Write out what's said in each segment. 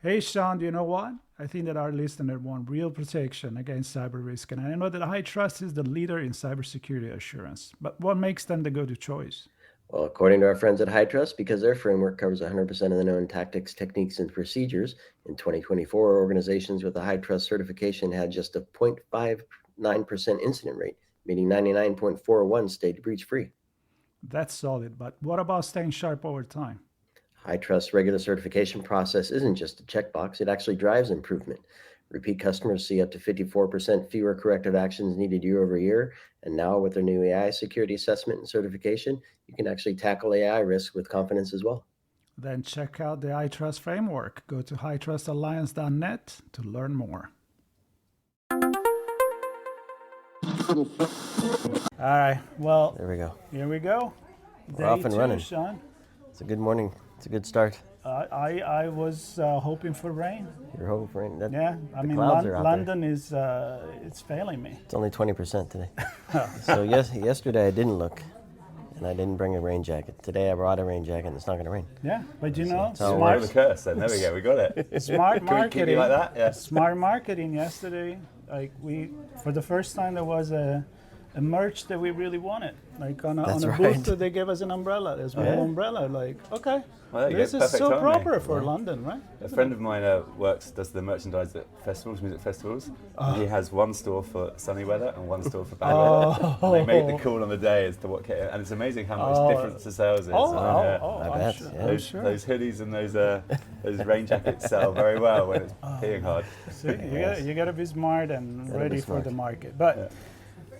Hey, Sean, do you know what? I think that our listener want real protection against cyber risk, and I know that High Trust is the leader in cybersecurity assurance. But what makes them the go-to choice? Well, according to our friends at HITRUST, because their framework covers 100% of the known tactics, techniques, and procedures, in 2024, organizations with a HITRUST certification had just a 0.59% incident rate, meaning 99.41 stayed breach-free. That's solid, but what about staying sharp over time? HITRUST regular certification process isn't just a checkbox, it actually drives improvement. Repeat customers see up to 54% fewer corrective actions needed year over year. And now, with their new AI security assessment and certification, you can actually tackle AI risk with confidence as well. Then check out the iTrust framework. Go to hightrustalliance.net to learn more. All right, well, There we go. here we go. We're off and Day two, running. Sean. It's a good morning. It's a good start. I was hoping for rain. You're hoping for rain. Yeah, I mean, clouds are out London is it's failing me. It's only 20% today. So yesterday I didn't look, and I didn't bring a rain jacket. Today I brought a rain jacket, and it's not going to rain. Yeah, but you know, So Smart the curse. Then there we go. We got it. smart Can we keep marketing. you like that? Yeah. Smart marketing yesterday. Like for the first time, there was a merch that we really wanted. Like on a right. booth, they gave us an umbrella. There's one umbrella. Like, okay, Well, there you this go. is Perfect so timing. proper for London, right? A friend of mine does the merchandise at festivals, music festivals. And he has one store for sunny weather and one store for bad weather. And they make the call on the day as to what, and it's amazing how much difference the sales is. I I'm bet, sure. yeah. I'm Those, sure. those hoodies and those rain jackets sell very well when it's peeing hard. See, you gotta be smart and Gotta be ready for smart. the market. But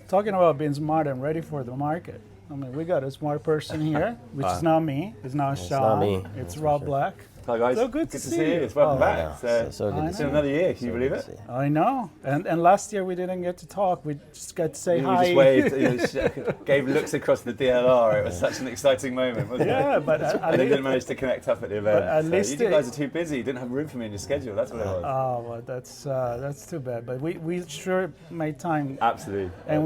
talking about being smart and ready for the market, I mean, we got a smart person here, which is not me. It's not Sean. not me, It's that's for Rob sure. Black. Hi guys, So good to to see see you. you. It's welcome Oh, back. Yeah, so good to it's see been you. another year. Can you believe good it? to see you. I know. And last year we didn't get to talk. We just got to say We hi. just waved, gave looks across the DLR. It was such an exciting moment, wasn't it? Yeah, but And then didn't manage to connect up at the event. at So least you guys are too busy. You didn't have room for me in your schedule. That's what it was. Oh, well, that's too bad. But we sure made time, Absolutely. and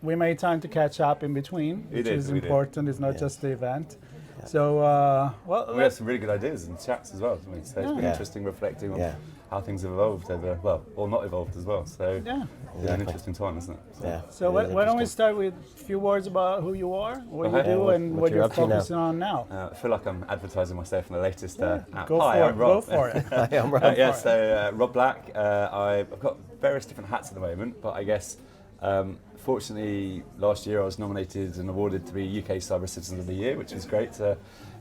we made time to catch up in between, which is we did. important. It's not just the event. So We had some really good ideas and chats as well. So it's been Yeah. interesting reflecting on Yeah. how things have evolved over, or not evolved as well. So yeah. it's an interesting time, isn't it? Yeah. So it is why don't we interesting. start with a few words about who you are, what you Okay. do, and What what you're you're up to now. focusing on now? I feel like I'm advertising myself in the latest app. Go Hi, for I'm it. Rob. Go for it. Hi, I'm Rob. Yeah, so Rob Black. I've got various different hats at the moment, but I guess fortunately last year I was nominated and awarded to be UK Cyber Citizen of the Year, which is great.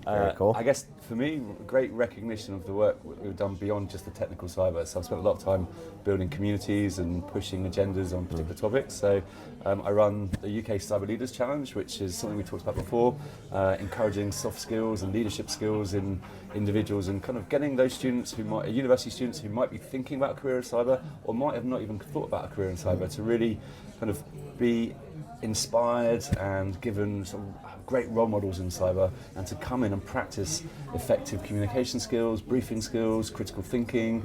Very cool. I guess for me, great recognition of the work we've done beyond just the technical cyber. So I've spent a lot of time building communities and pushing agendas on particular topics. So I run the UK Cyber Leaders Challenge, which is something we talked about before, encouraging soft skills and leadership skills in individuals and kind of getting those students university students who might be thinking about a career in cyber or might have not even thought about a career in cyber to really kind of be inspired and given some great role models in cyber and to come in and practice effective communication skills, briefing skills, critical thinking,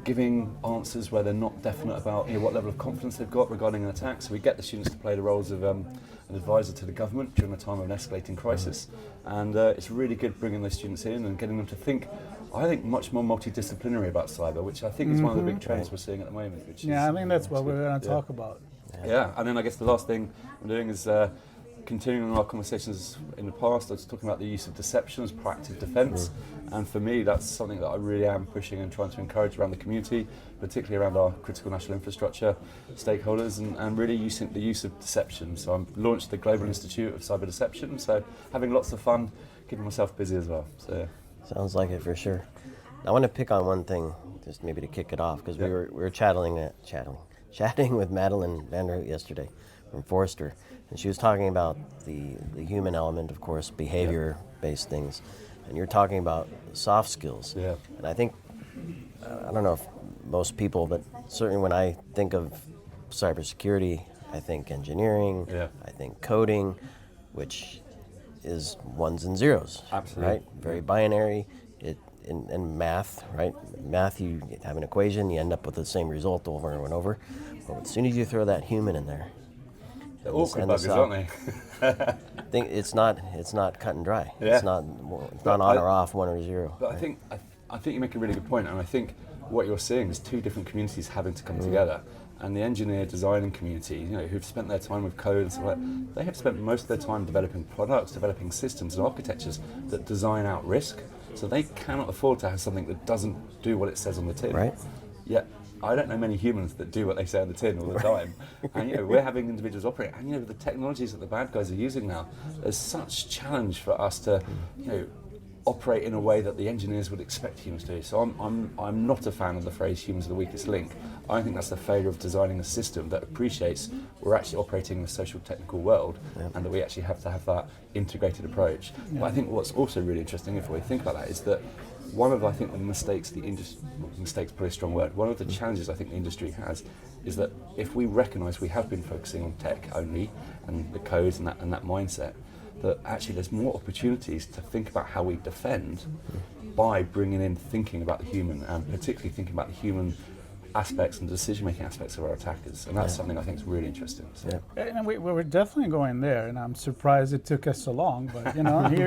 giving answers where they're not definite about what level of confidence they've got regarding an attack. So we get the students to play the roles of an advisor to the government during a time of an escalating crisis. And it's really good bringing those students in and getting them to think, I think, much more multidisciplinary about cyber, which I think is one of the big trends we're seeing at the moment. Which Yeah, is, I think that's what we're going to yeah. talk about. Yeah, and then I guess the last thing I'm doing is continuing on our conversations in the past. I was talking about the use of deception as proactive defence, and for me that's something that I really am pushing and trying to encourage around the community, particularly around our critical national infrastructure stakeholders, and really using the use of deception. So I've launched the Global Institute of Cyber Deception, so having lots of fun, keeping myself busy as well. So Sounds like it for sure. I want to pick on one thing, just maybe to kick it off, because we were chatting with Madeline Vanderhoot yesterday from Forrester, and she was talking about the human element, of course, behavior-based things, and you're talking about soft skills. Yeah. And I think, I don't know if most people, but certainly when I think of cybersecurity, I think engineering, I think coding, which is ones and zeros. Absolutely. Right? Very binary. In math, right? Math, you have an equation, you end up with the same result over and over. But as soon as you throw that human in there, they're awkward buggers, aren't they? it's not cut and dry. Yeah. It's not on or off, one or zero. But I think I think you make a really good point, and I think what you're seeing is two different communities having to come together. And the engineer designing community, who've spent their time with code and stuff like that, they have spent most of their time developing products, developing systems and architectures that design out risk. So they cannot afford to have something that doesn't do what it says on the tin. Right. Yet I don't know many humans that do what they say on the tin all the time. And we're having individuals operate. And the technologies that the bad guys are using now, there's such challenge for us to, operate in a way that the engineers would expect humans to do. So I'm not a fan of the phrase "humans are the weakest link." I think that's the failure of designing a system that appreciates we're actually operating in a social technical world, and that we actually have to have that integrated approach. But I think what's also really interesting, if we think about that, is that one of, I think, the mistakes the industry, mistakes probably a strong word, one of the challenges I think the industry has is that if we recognise we have been focusing on tech only and the codes and that mindset, that actually there's more opportunities to think about how we defend by bringing in thinking about the human, and particularly thinking about the human aspects and decision-making aspects of our attackers, and that's something I think is really interesting. So. And we're definitely going there, and I'm surprised it took us so long, but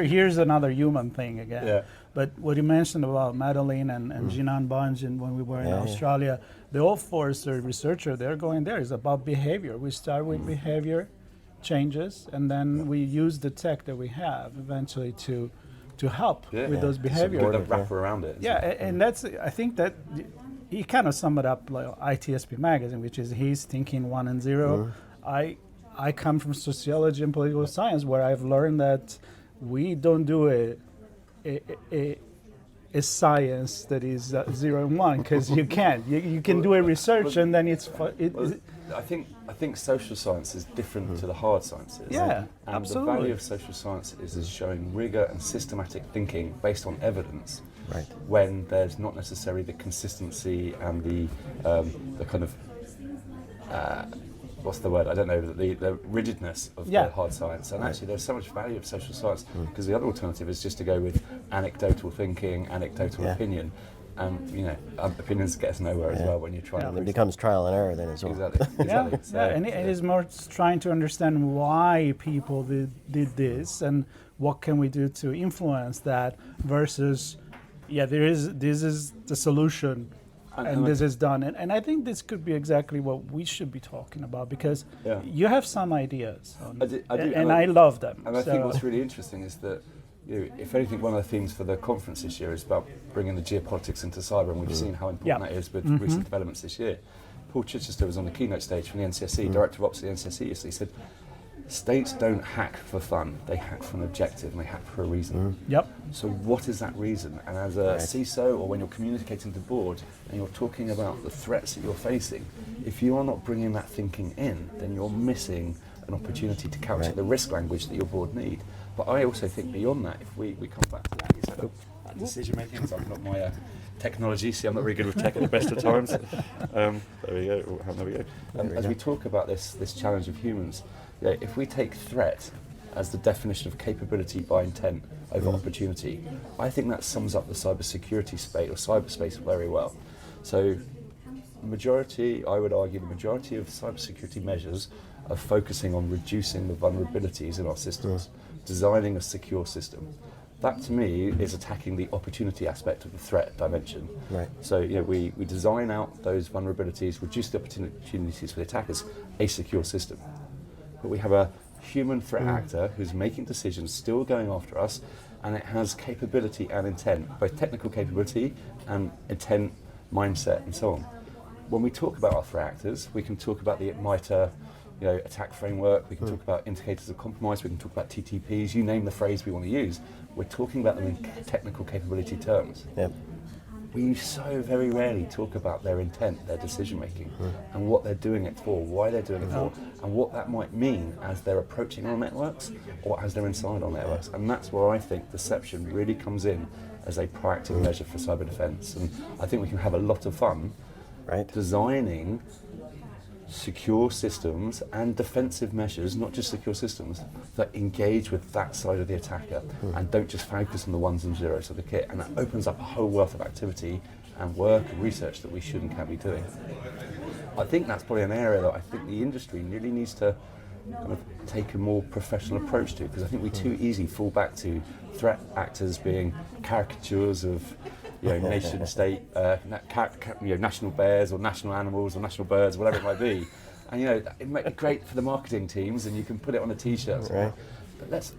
here's another human thing again. Yeah. But what you mentioned about Madeline and Jinan Banjin when we were in Australia, the old Forrester researcher, they're going there. It's about behavior. We start with behavior changes, and then we use the tech that we have eventually to help with those behaviors. With a wrapper around it. And that's, I think that he kind of summed it up like ITSPmagazine, which is he's thinking 1 and 0. I come from sociology and political science, where I've learned that we don't do a science that is 0 and 1, because you can't. You can do a research and then I think social science is different to the hard sciences. Yeah, and absolutely. the value of social science is showing rigor and systematic thinking based on evidence. Right. When there's not necessarily the consistency and the kind of what's the word? I don't know. The rigidness of the hard science. And actually, there's so much value of social science, because the other alternative is just to go with anecdotal thinking, anecdotal opinion. Opinions get us nowhere as well when you're trying to. It becomes trial and error then as well. Exactly. So, and it is more trying to understand why people did this and what can we do to influence that versus, this is the solution and this is done. And I think this could be exactly what we should be talking about, because you have some ideas. I do, and I love them. And I think what's really interesting is that, if anything, one of the themes for the conference this year is about bringing the geopolitics into cyber, and we've seen how important that is with recent developments this year. Paul Chichester was on the keynote stage from the NCSC, Director of Ops of the NCSC, yesterday. He said, states don't hack for fun, they hack for an objective, and they hack for a reason. So what is that reason? And as a CISO, or when you're communicating to the board and you're talking about the threats that you're facing, if you are not bringing that thinking in, then you're missing an opportunity to capture the risk language that your board need. But I also think beyond that, if we come back to that, you said decision making, so I'm not my technology, see I'm not very good with tech at the best of times. There we go. As we talk about this challenge of humans, if we take threat as the definition of capability by intent over opportunity, I think that sums up the cybersecurity space or cyberspace very well. So I would argue the majority of cybersecurity measures are focusing on reducing the vulnerabilities in our systems, designing a secure system. That to me is attacking the opportunity aspect of the threat dimension. Right. So we design out those vulnerabilities, reduce the opportunities for the attackers, a secure system. But we have a human threat actor who's making decisions, still going after us, and it has capability and intent, both technical capability and intent, mindset, and so on. When we talk about our threat actors, we can talk about the MITRE attack framework, we can talk about indicators of compromise, we can talk about TTPs, you name the phrase we want to use. We're talking about them in technical capability terms. We so very rarely talk about their intent, their decision making, and what they're doing it for, why they're doing it for, and what that might mean as they're approaching our networks or as they're inside our networks. And that's where I think deception really comes in as a proactive measure for cyber defense. And I think we can have a lot of fun designing secure systems and defensive measures, not just secure systems, that engage with that side of the attacker and don't just focus on the ones and zeros of the kit. And that opens up a whole wealth of activity and work and research that we should and can be doing. I think that's probably an area that I think the industry really needs to kind of take a more professional approach to, because I think we too easily fall back to threat actors being caricatures of nation state, national bears or national animals or national birds, whatever it might be. And it might be great for the marketing teams, and you can put it on a T-shirt. Right. But this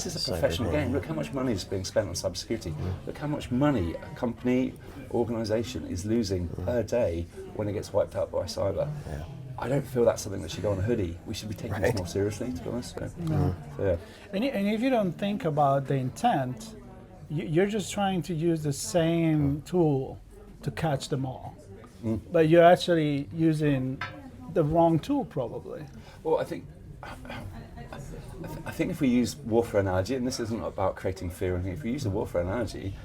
is a professional game. Look how much money is being spent on cybersecurity. Look how much money a company, organisation is losing per day when it gets wiped out by cyber. Yeah. I don't feel that's something that should go on a hoodie. We should be taking this more seriously, to be honest. So, yeah. And if you don't think about the intent, you're just trying to use the same tool to catch them all. But you're actually using the wrong tool, probably. Well, I think if we use warfare analogy, and this isn't about creating fear or anything, if we use the warfare analogy,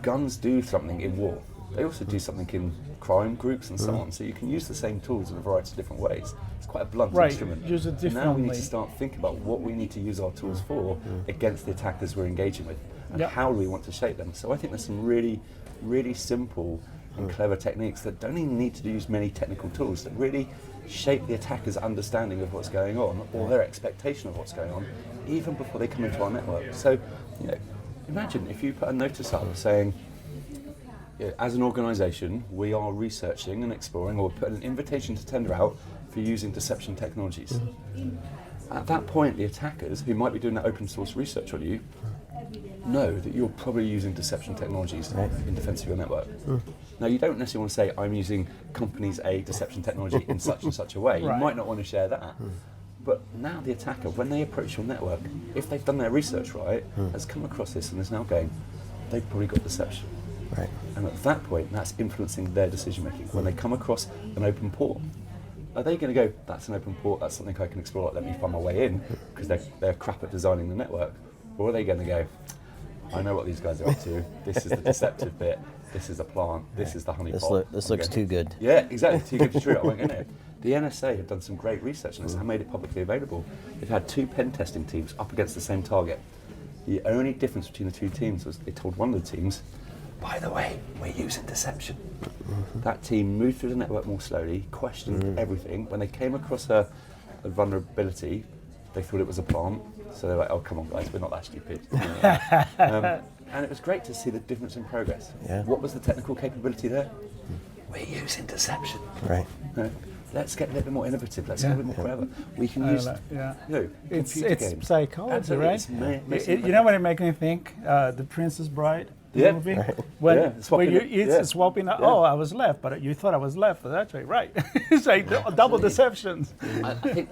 guns do something in war. They also do something in crime groups and so on. So you can use the same tools in a variety of different ways. It's quite a blunt instrument. Use it differently. Now we need to start thinking about what we need to use our tools for against the attackers we're engaging with, and how do we want to shape them. So I think there's some really, really simple and clever techniques that don't even need to use many technical tools, that really shape the attacker's understanding of what's going on or their expectation of what's going on, even before they come into our network. So, imagine if you put a notice up saying, as an organisation, we are researching and exploring, or put an invitation to tender out for using deception technologies. At that point, the attackers, who might be doing that open source research on you, know that you're probably using deception technologies in defence of your network. Now, you don't necessarily want to say, I'm using companies A deception technology in such and such a way. You might not want to share that. But now the attacker, when they approach your network, if they've done their research right, has come across this and is now going, they've probably got deception. Right. And at that point, that's influencing their decision making. When they come across an open port, are they going to go, that's an open port, that's something I can explore, let me find my way in, because they're crap at designing the network? Or are they going to go, I know what these guys are up to, this is the deceptive bit, this is the plant, this is the honeypot. This looks too good. Yeah, exactly, too good to be true, I won't go in it. The NSA have done some great research on this and made it publicly available. They've had 2 pen testing teams up against the same target. The only difference between the 2 teams was they told one of the teams, by the way, we're using deception. That team moved through the network more slowly, questioned everything. When they came across a vulnerability, they thought it was a plant. So they're like, oh, come on, guys, we're not that stupid. And it was great to see the difference in progress. Yeah. What was the technical capability there? We're using deception. Right. Let's get a little bit more innovative. Let's get a bit more clever. We can use, It's computer games. psychology, Absolutely, right? it's You know what it makes me think? The Princess Bride movie? Right. When swapping it's swapping, oh, I was left, but you thought I was left, but that's right. It's like double deceptions. I think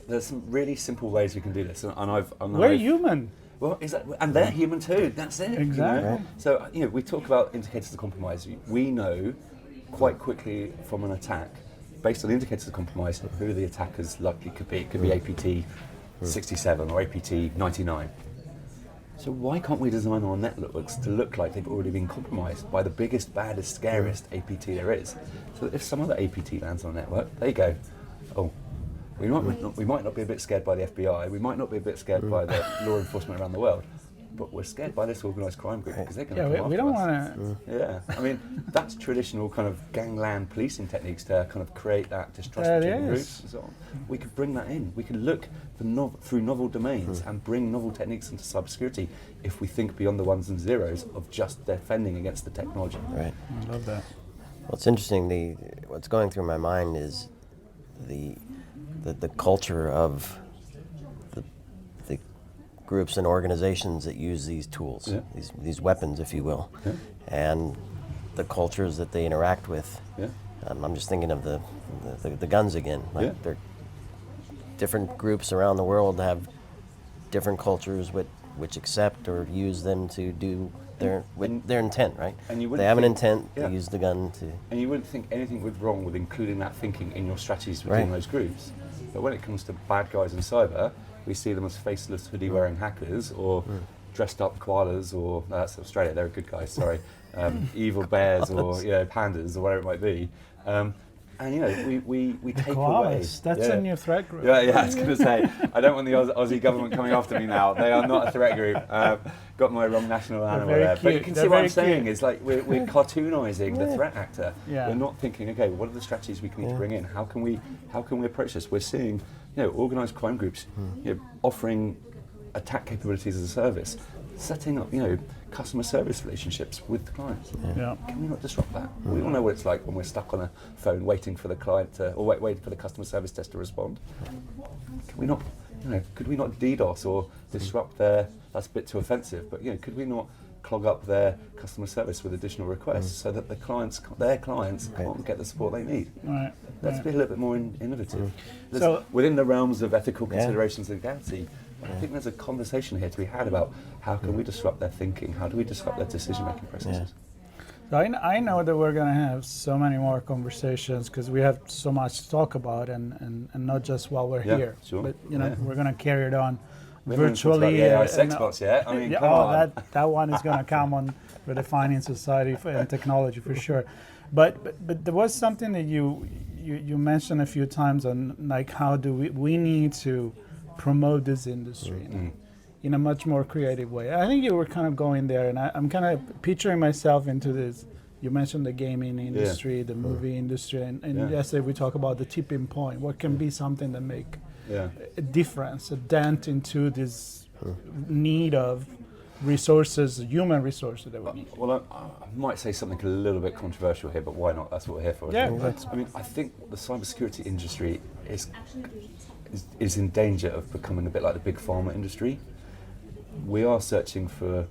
there's some really simple ways we can do this, and We're human. Well, and they're human too. That's it. Exactly. Right. So we talk about indicators of compromise. We know quite quickly from an attack, based on the indicators of compromise, who the attackers likely could be. It could be APT 67 or APT 99. So why can't we design our networks to look like they've already been compromised by the biggest, baddest, scariest APT there is? So that if some other APT lands on a network, they go, oh, we might not be a bit scared by the FBI, we might not be a bit scared by the law enforcement around the world, but we're scared by this organised crime group because they're going to come we after don't us. want to. Yeah, I mean, that's traditional kind of gangland policing techniques to kind of create that distrust between groups and so on. We could bring that in. We could look through novel domains and bring novel techniques into cybersecurity if we think beyond the ones and zeros of just defending against the technology. Right. I love that. Well, it's interesting. What's going through my mind is the culture of the groups and organizations that use these tools, these weapons, if you will, and the cultures that they interact with. Yeah. I'm just thinking of the guns again. They're different groups around the world have different cultures which accept or use them to do their intent, right? And they have an intent to use the gun to. And you wouldn't think anything was wrong with including that thinking in your strategies within those groups. But when it comes to bad guys in cyber, we see them as faceless hoodie-wearing hackers or dressed up koalas, or no, that's Australia, they're good guys, sorry, evil bears or pandas or whatever it might be. And we take away. That's a new threat group. Yeah, I was going to say, I don't want the Aussie government coming after me now. They are not a threat group. Got my wrong national animal there. But you can see what I'm saying is like we're cartoonising the threat actor. Yeah. We're not thinking, okay, what are the strategies we need to bring in? How can we approach this? We're seeing, organised crime groups offering attack capabilities as a service. setting up, customer service relationships with clients. Yeah. Can we not disrupt that? We all know what it's like when we're stuck on a phone waiting for the client or waiting for the customer service desk to respond. Can we not, could we not DDoS or disrupt that's a bit too offensive, but could we not clog up their customer service with additional requests so that their clients can't get the support they need? Right. Let's be a little bit more innovative. So- Within the realms of ethical considerations and legality, I think there's a conversation here to be had about how can we disrupt their thinking, how do we disrupt their decision-making processes. So I know that we're going to have so many more conversations because we have so much to talk about, and not just while we're here. Sure. But we're going to carry it on We haven't talked about virtually. the AI sex bots yet. I mean, come on. That one is going to come on redefining society and technology for sure. But there was something that you mentioned a few times on like how do we need to promote this industry in a much more creative way. I think you were kind of going there, and I'm kind of picturing myself into this. You mentioned the gaming industry, the movie industry, and yesterday we talked about the tipping point. What can be something that make a difference, a dent into this need of resources, human resources that we need. Well, I might say something a little bit controversial here, but why not? That's what we're here for. Yeah, isn't it? I mean, I think the cybersecurity industry is in danger of becoming a bit like the big pharma industry. We are searching for,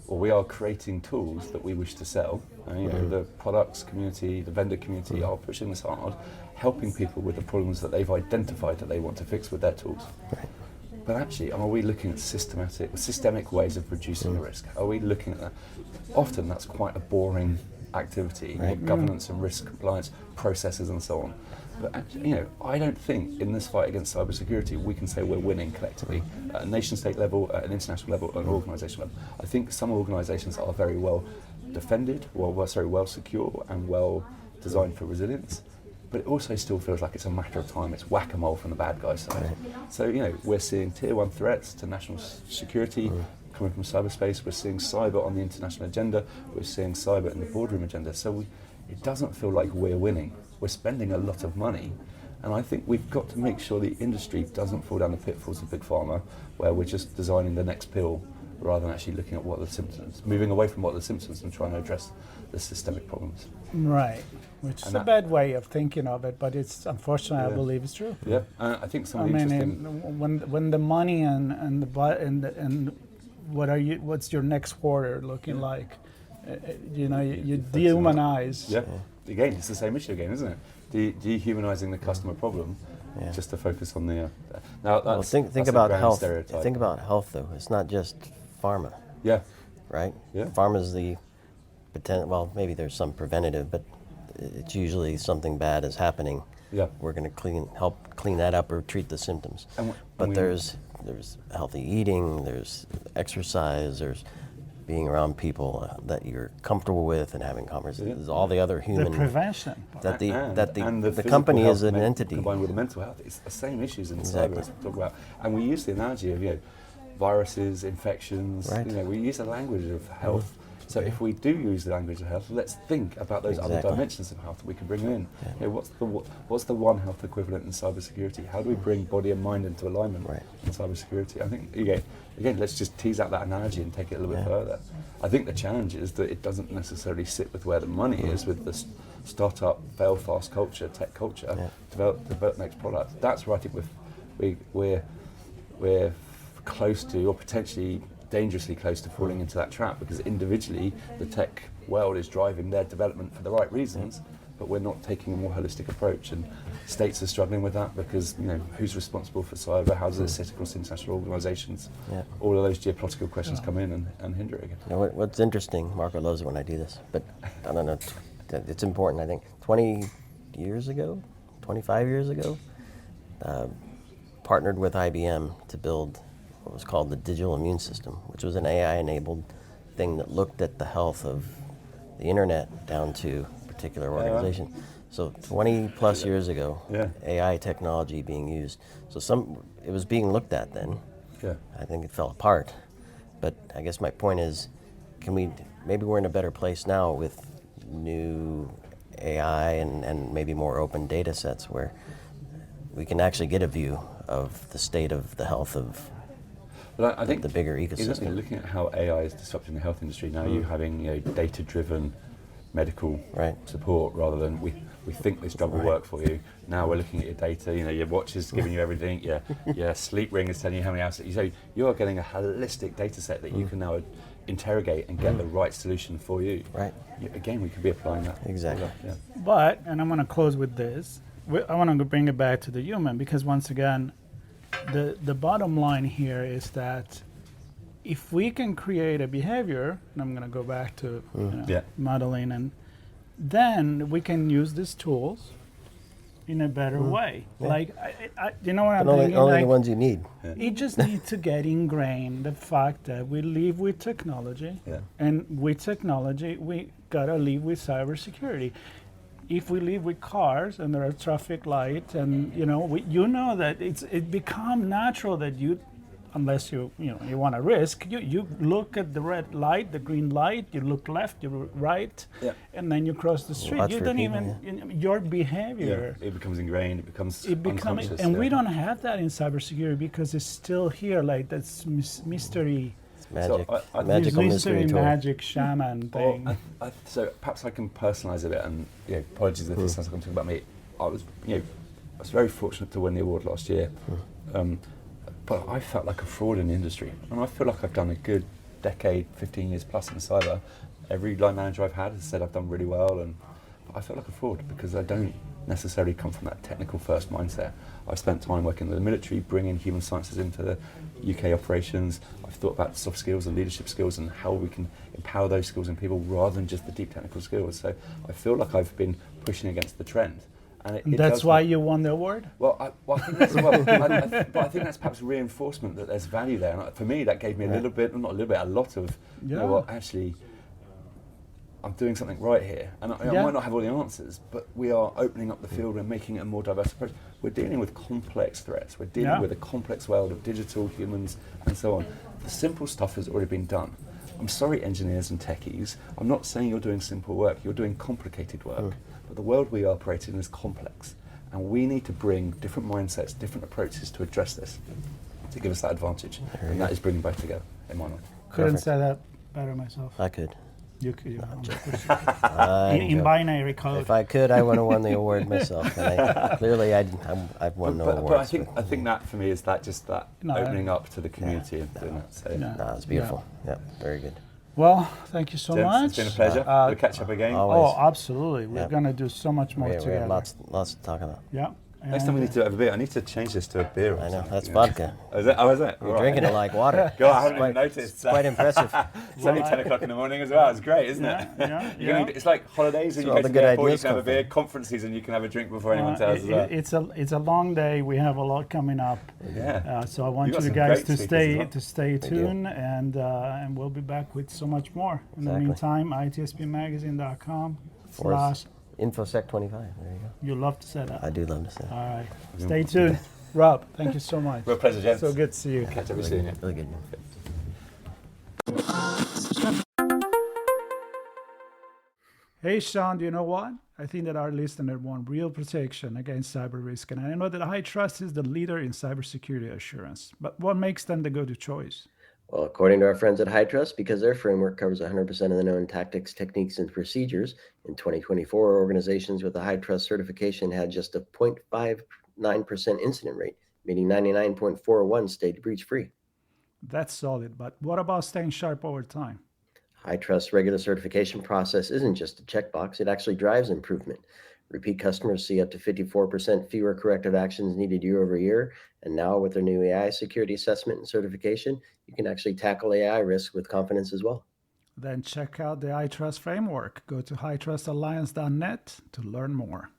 or we are creating tools that we wish to sell. And, the products community, the vendor community are pushing this hard, helping people with the problems that they've identified that they want to fix with their tools. Right. But actually, are we looking at systemic ways of reducing the risk? Are we looking at that? Often that's quite a boring activity, governance and risk compliance processes and so on. But actually, I don't think in this fight against cybersecurity we can say we're winning collectively at a nation-state level, at an international level, at an organisation level. I think some organisations are very well defended, well secure, and well designed for resilience. But it also still feels like it's a matter of time. It's whack-a-mole from the bad guys' side. So, we're seeing tier one threats to national security coming from cyberspace. We're seeing cyber on the international agenda. We're seeing cyber in the boardroom agenda. So it doesn't feel like we're winning. We're spending a lot of money. And I think we've got to make sure the industry doesn't fall down the pitfalls of big pharma, where we're just designing the next pill rather than actually looking at what are the symptoms, moving away from what are the symptoms and trying to address the systemic problems. Right, which is a bad way of thinking of it, but it's unfortunately I believe it's true. Yeah, I think some of the interesting. When the money and what's your next quarter looking like? You dehumanize. Yeah, again, it's the same issue again, isn't it? Dehumanizing the customer problem, just to focus on the. Now that's think about health. Stereotype. Think about health, though. It's not just pharma. Yeah. Right. Yeah. Pharma's the potential. Well, maybe there's some preventative, but it's usually something bad is happening. Yeah. We're going to help clean that up or treat the symptoms. But there's healthy eating. There's exercise. There's being around people that you're comfortable with and having conversations. There's all the other human. The prevention. That the physical company health is an entity. Combined with the mental health. It's the same issues in Exactly. cyber as we talk about. And we use the analogy of viruses, infections. Right. We use the language of health. So if we do use the language of health, let's think about those other dimensions of health that we can bring in. Yeah. What's the one health equivalent in cybersecurity? How do we bring body and mind into alignment in cybersecurity? I think again, let's just tease out that analogy and take it a little bit further. I think the challenge is that it doesn't necessarily sit with where the money is, with the startup, fail fast culture, tech culture, develop next product. That's where I think we're close to, or potentially dangerously close to falling into that trap, because individually the tech world is driving their development for the right reasons, but we're not taking a more holistic approach, and states are struggling with that because who's responsible for cyber, how does it sit across international organizations, all of those geopolitical questions come in and hinder it again. What's interesting, Marco loves it when I do this, but I don't know, it's important. I think 25 years ago, partnered with IBM to build what was called the digital immune system, which was an AI-enabled thing that looked at the health of the internet down to a particular organization. So 20 plus years ago, AI technology being used. So it was being looked at then. Yeah. I think it fell apart. But I guess my point is, maybe we're in a better place now with new AI and maybe more open data sets where we can actually get a view of the state of the health of But I think the bigger exactly, ecosystem. looking at how AI is disrupting the health industry now, you having data-driven medical Right. support rather than we think this drug will work for you. Now we're looking at your data. Your watch is giving you everything. Your sleep ring is telling you how many hours. So you are getting a holistic data set that you can now interrogate and get the right solution for you. Right. Again, we could be applying that. Exactly. Yeah. But, and I'm going to close with this, I want to bring it back to the human, because once again, the bottom line here is that if we can create a behavior, and I'm going to go back to Yeah. modeling, and then we can use these tools in a better way. Yeah. Like, you know what I'm But only, thinking? only Like, the ones you need. it just needs to get ingrained the fact that we live with technology, Yeah. and with technology, we gotta live with cybersecurity. If we live with cars and there are traffic lights, and that it become natural that you, unless you want to risk, you look at the red light, the green light, you look left, you look right, Yeah. and then you cross the street. Watch You for don't people, even your behavior. It becomes ingrained. It becomes unconscious. And we don't have that in cybersecurity because it's still here. Like that's mystery. It's magic. So I- Magical mystery mystery tour. magic shaman thing. Well, so perhaps I can personalise a bit, and apologies if this sounds like I'm talking about me. I was very fortunate to win the award last year, but I felt like a fraud in the industry, and I feel like I've done a good decade, 15 years plus in cyber. Every line manager I've had has said I've done really well, but I felt like a fraud because I don't necessarily come from that technical first mindset. I've spent time working with the military, bringing human sciences into the UK operations. I've thought about soft skills and leadership skills and how we can empower those skills in people rather than just the deep technical skills. So I feel like I've been pushing against the trend. And That's why you won the award? Well, I think that's but I think that's perhaps reinforcement that there's value there. And for me, that gave me a little bit, not a little bit, a lot of, actually, I'm doing something right here. And I might not have all the answers, but we are opening up the field and making it a more diverse approach. We're dealing with complex threats. We're dealing with a complex world of digital, humans, and so on. The simple stuff has already been done. I'm sorry, engineers and techies. I'm not saying you're doing simple work. You're doing complicated work. But the world we operate in is complex. And we need to bring different mindsets, different approaches to address this, to give us that advantage. And that is bringing both together, in my mind. Couldn't Perfect. say that better myself. I could. You could. In Binary code. If I could, I would have won the award myself. And clearly, I've won no awards. But I think that for me is that just that opening up to the community and doing that. So. No, it's beautiful. Yeah, very good. Well, thank you so Gents, much. it's been a pleasure. We'll catch up again. always. Oh, absolutely. We're going to do so much more We together. have lots to talk about. Yeah. Next time we need to have a beer. I need to change this to a beer. Or I know, something, that's you vodka. Oh, is it? Oh, is it? You're drinking it like water. God, I haven't It's even noticed. It's quite impressive. It's only 10 o'clock in the morning as well. It's great, isn't it? Yeah. It's like holidays and So you all go the to good the airport, you ideas can have a come beer. from. Conferences and you can have a drink before anyone tells as well. It's a long day. We have a lot coming up. Yeah. So I want You've got you some guys great to speakers as stay tuned, and we'll be back with so much more. In the Exactly. meantime, ITSPmagazine.com/ Infosec 25. There you go. You love to say that. I do love to say that. All right. Stay tuned. Rob, thank you so much. Real pleasure, gents. So good to see you. Catch up with you soon. Really good. Hey, Sean, do you know what? I think that our listener want real protection against cyber risk, and I know that HITRUST is the leader in cybersecurity assurance. But what makes them the go-to choice? Well, according to our friends at HITRUST, because their framework covers 100% of the known tactics, techniques, and procedures, in 2024, organizations with a HITRUST certification had just a 0.59% incident rate, meaning 99.41 stayed breach-free. That's solid, but what about staying sharp over time? HITRUST's regular certification process isn't just a checkbox, it actually drives improvement. Repeat customers see up to 54% fewer corrective actions needed year over year. And now with their new AI security assessment and certification, you can actually tackle AI risk with confidence as well. Then check out the HITRUST framework. Go to hitrustalliance.net to learn more.